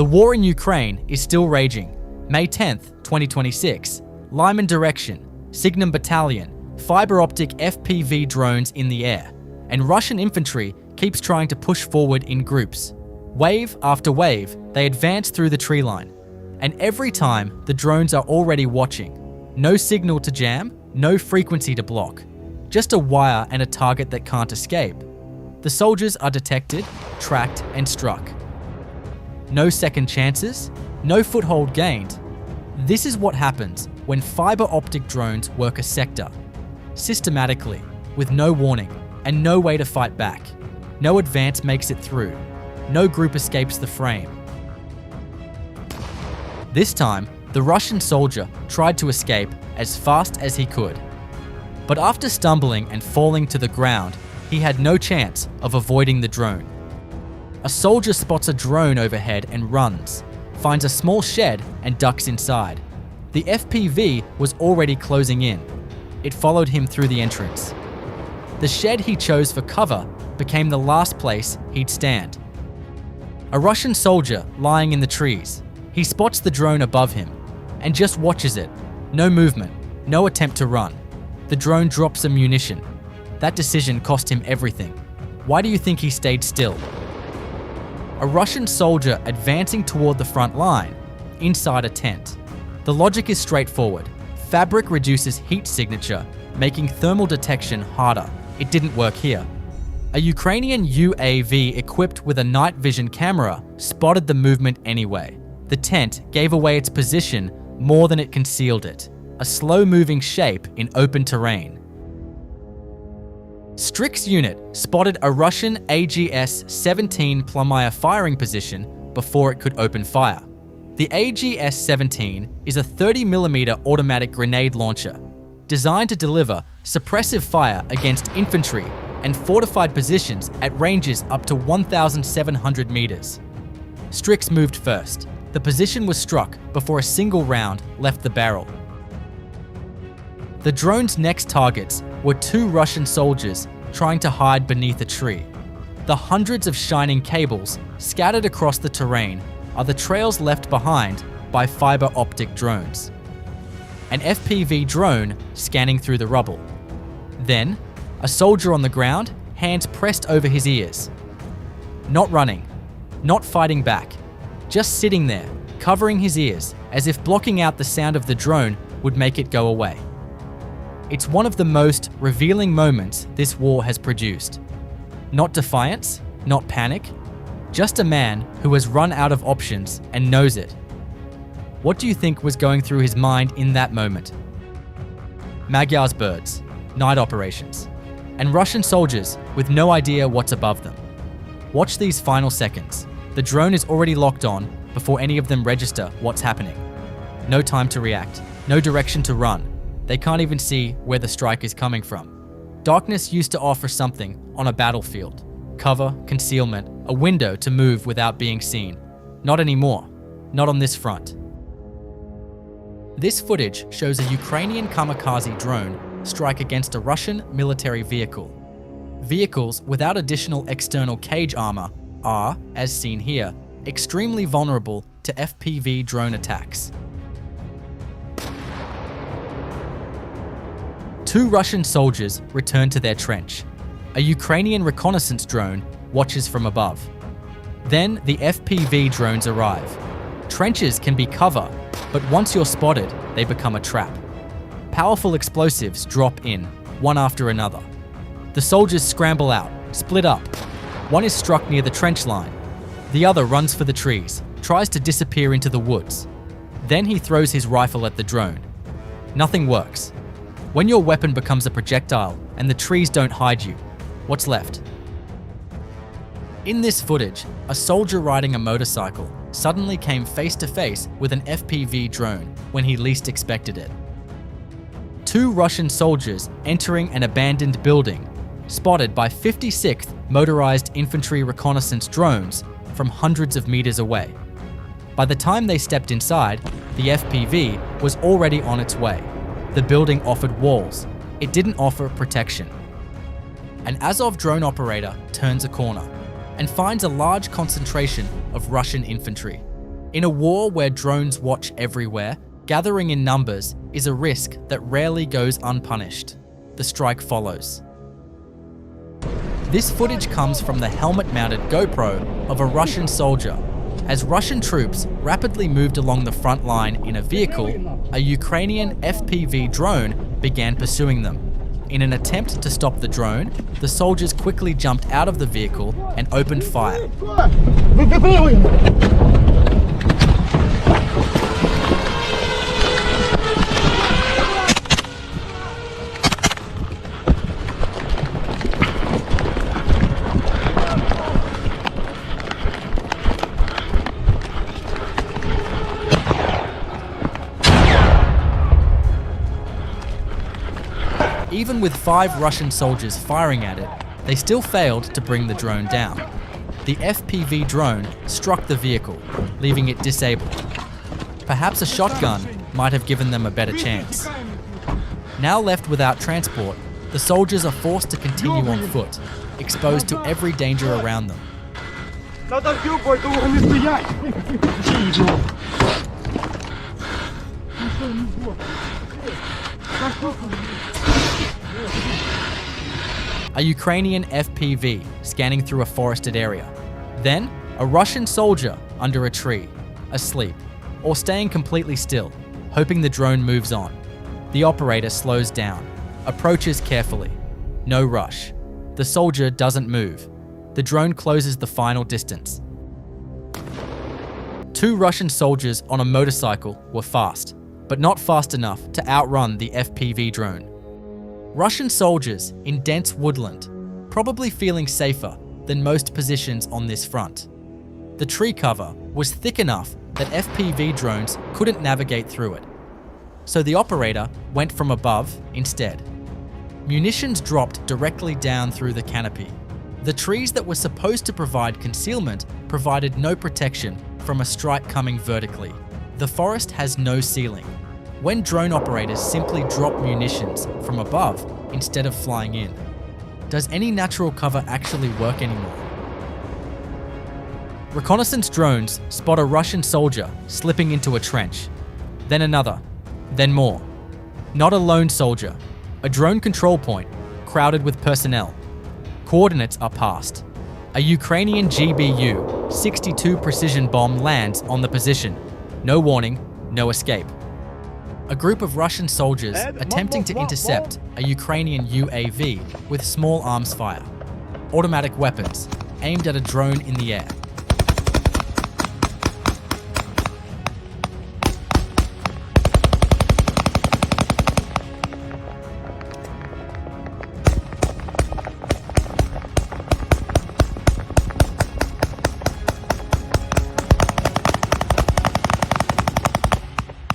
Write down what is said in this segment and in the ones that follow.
The war in Ukraine is still raging. May 10th, 2026, Lyman direction, Signum Battalion, fiber optic FPV drones in the air, and Russian infantry keeps trying to push forward in groups. Wave after wave, they advance through the tree line. And every time, the drones are already watching. No signal to jam, no frequency to block. Just a wire and a target that can't escape. The soldiers are detected, tracked, and struck. No second chances, no foothold gained. This is what happens when fiber optic drones work a sector, systematically, with no warning, and no way to fight back. No advance makes it through. No group escapes the frame. This time, the Russian soldier tried to escape as fast as he could. But after stumbling and falling to the ground, he had no chance of avoiding the drone. A soldier spots a drone overhead and runs, finds a small shed and ducks inside. The FPV was already closing in. It followed him through the entrance. The shed he chose for cover became the last place he'd stand. A Russian soldier lying in the trees. He spots the drone above him and just watches it. No movement, no attempt to run. The drone drops some munition. That decision cost him everything. Why do you think he stayed still? A Russian soldier advancing toward the front line, inside a tent. The logic is straightforward. Fabric reduces heat signature, making thermal detection harder. It didn't work here. A Ukrainian UAV equipped with a night vision camera spotted the movement anyway. The tent gave away its position more than it concealed it. A slow-moving shape in open terrain. STRIX unit spotted a Russian AGS-17 Plumire firing position before it could open fire. The AGS-17 is a 30mm automatic grenade launcher designed to deliver suppressive fire against infantry and fortified positions at ranges up to 1,700 meters. STRIX moved first. The position was struck before a single round left the barrel. The drone's next targets were two Russian soldiers trying to hide beneath a tree. The hundreds of shining cables scattered across the terrain are the trails left behind by fiber optic drones. An FPV drone scanning through the rubble. Then, a soldier on the ground, hands pressed over his ears. Not running, not fighting back, just sitting there, covering his ears as if blocking out the sound of the drone would make it go away. It's one of the most revealing moments this war has produced. Not defiance, not panic, just a man who has run out of options and knows it. What do you think was going through his mind in that moment? Magyar Birds, night operations, and Russian soldiers with no idea what's above them. Watch these final seconds. The drone is already locked on before any of them register what's happening. No time to react, no direction to run. They can't even see where the strike is coming from. Darkness used to offer something on a battlefield. Cover, concealment, a window to move without being seen. Not anymore. Not on this front. This footage shows a Ukrainian kamikaze drone strike against a Russian military vehicle. Vehicles without additional external cage armor are, as seen here, extremely vulnerable to FPV drone attacks. Two Russian soldiers return to their trench. A Ukrainian reconnaissance drone watches from above. Then the FPV drones arrive. Trenches can be cover, but once you're spotted, they become a trap. Powerful explosives drop in, one after another. The soldiers scramble out, split up. One is struck near the trench line. The other runs for the trees, tries to disappear into the woods. Then he throws his rifle at the drone. Nothing works. When your weapon becomes a projectile and the trees don't hide you, what's left? In this footage, a soldier riding a motorcycle suddenly came face to face with an FPV drone when he least expected it. Two Russian soldiers entering an abandoned building, spotted by 56th Motorized Infantry Reconnaissance drones from hundreds of meters away. By the time they stepped inside, the FPV was already on its way. The building offered walls. It didn't offer protection. An Azov drone operator turns a corner and finds a large concentration of Russian infantry. In a war where drones watch everywhere, gathering in numbers is a risk that rarely goes unpunished. The strike follows. This footage comes from the helmet-mounted GoPro of a Russian soldier. As Russian troops rapidly moved along the front line in a vehicle, a Ukrainian FPV drone began pursuing them. In an attempt to stop the drone, the soldiers quickly jumped out of the vehicle and opened fire. Even with 5 Russian soldiers firing at it, they still failed to bring the drone down. The FPV drone struck the vehicle, leaving it disabled. Perhaps a shotgun might have given them a better chance. Now left without transport, the soldiers are forced to continue on foot, exposed to every danger around them. A Ukrainian FPV scanning through a forested area. Then, a Russian soldier under a tree, asleep, or staying completely still, hoping the drone moves on. The operator slows down, approaches carefully. No rush. The soldier doesn't move. The drone closes the final distance. 2 Russian soldiers on a motorcycle were fast, but not fast enough to outrun the FPV drone. Russian soldiers in dense woodland, probably feeling safer than most positions on this front. The tree cover was thick enough that FPV drones couldn't navigate through it. So the operator went from above instead. Munitions dropped directly down through the canopy. The trees that were supposed to provide concealment provided no protection from a strike coming vertically. The forest has no ceiling. When drone operators simply drop munitions from above instead of flying in, does any natural cover actually work anymore? Reconnaissance drones spot a Russian soldier slipping into a trench, then another, then more. Not a lone soldier, a drone control point crowded with personnel. Coordinates are passed. A Ukrainian GBU-62 precision bomb lands on the position. No warning, no escape. A group of Russian soldiers attempting to intercept a Ukrainian UAV with small arms fire. Automatic weapons aimed at a drone in the air.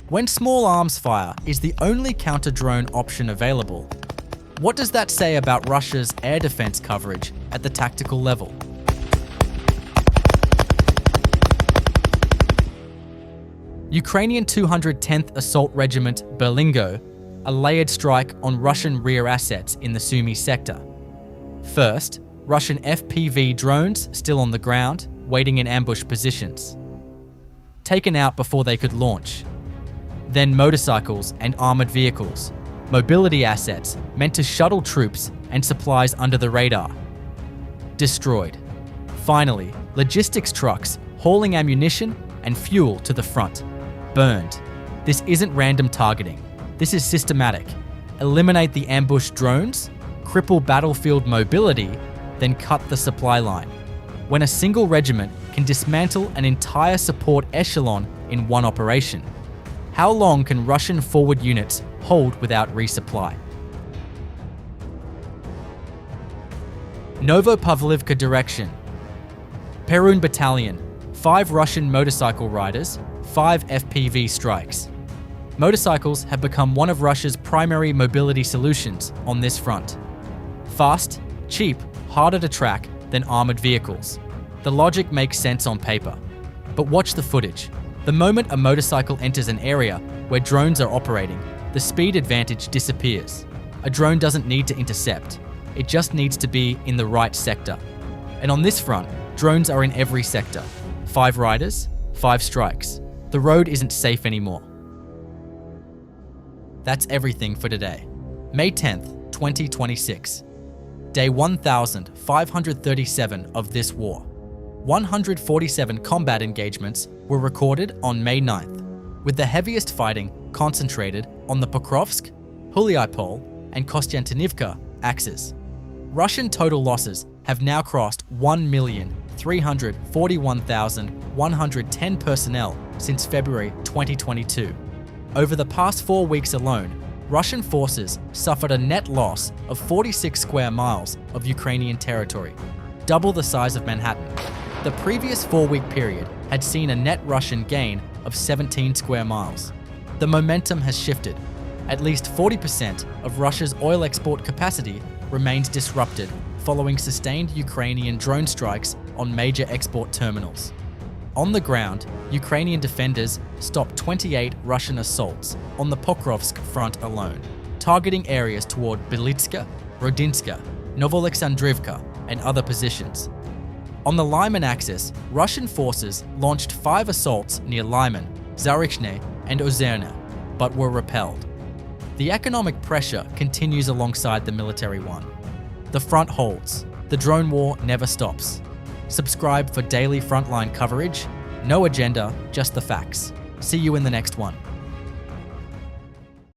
When small arms fire is the only counter-drone option available, what does that say about Russia's air defense coverage at the tactical level? Ukrainian 210th Assault Regiment Berlingo, a layered strike on Russian rear assets in the Sumy sector. First, Russian FPV drones still on the ground, waiting in ambush positions. Taken out before they could launch. Then motorcycles and armored vehicles, mobility assets meant to shuttle troops and supplies under the radar. Destroyed. Finally, logistics trucks hauling ammunition and fuel to the front. Burned. This isn't random targeting. This is systematic. Eliminate the ambush drones, cripple battlefield mobility, then cut the supply line. When a single regiment can dismantle an entire support echelon in one operation, how long can Russian forward units hold without resupply? Novopavlivka direction. Perun Battalion, 5 Russian motorcycle riders, 5 FPV strikes. Motorcycles have become one of Russia's primary mobility solutions on this front. Fast, cheap, harder to track than armored vehicles. The logic makes sense on paper. But watch the footage. The moment a motorcycle enters an area where drones are operating, the speed advantage disappears. A drone doesn't need to intercept. It just needs to be in the right sector. And on this front, drones are in every sector. 5 riders, 5 strikes. The road isn't safe anymore. That's everything for today. May 10th, 2026. Day 1537 of this war. 147 combat engagements were recorded on May 9th, with the heaviest fighting concentrated on the Pokrovsk, Huliaipole, and Kostiantynivka axes. Russian total losses have now crossed 1,341,110 personnel since February 2022. Over the past 4 weeks alone, Russian forces suffered a net loss of 46 square miles of Ukrainian territory, double the size of Manhattan. The previous 4-week period had seen a net Russian gain of 17 square miles. The momentum has shifted. At least 40% of Russia's oil export capacity remains disrupted following sustained Ukrainian drone strikes on major export terminals. On the ground, Ukrainian defenders stopped 28 Russian assaults on the Pokrovsk front alone, targeting areas toward Belitska, Rodinska, Novolexandrivka, and other positions. On the Lyman axis, Russian forces launched 5 assaults near Lyman, Zarichne, and Ozerna, but were repelled. The economic pressure continues alongside the military one. The front holds. The drone war never stops. Subscribe for daily Frontline coverage. No agenda, just the facts. See you in the next one.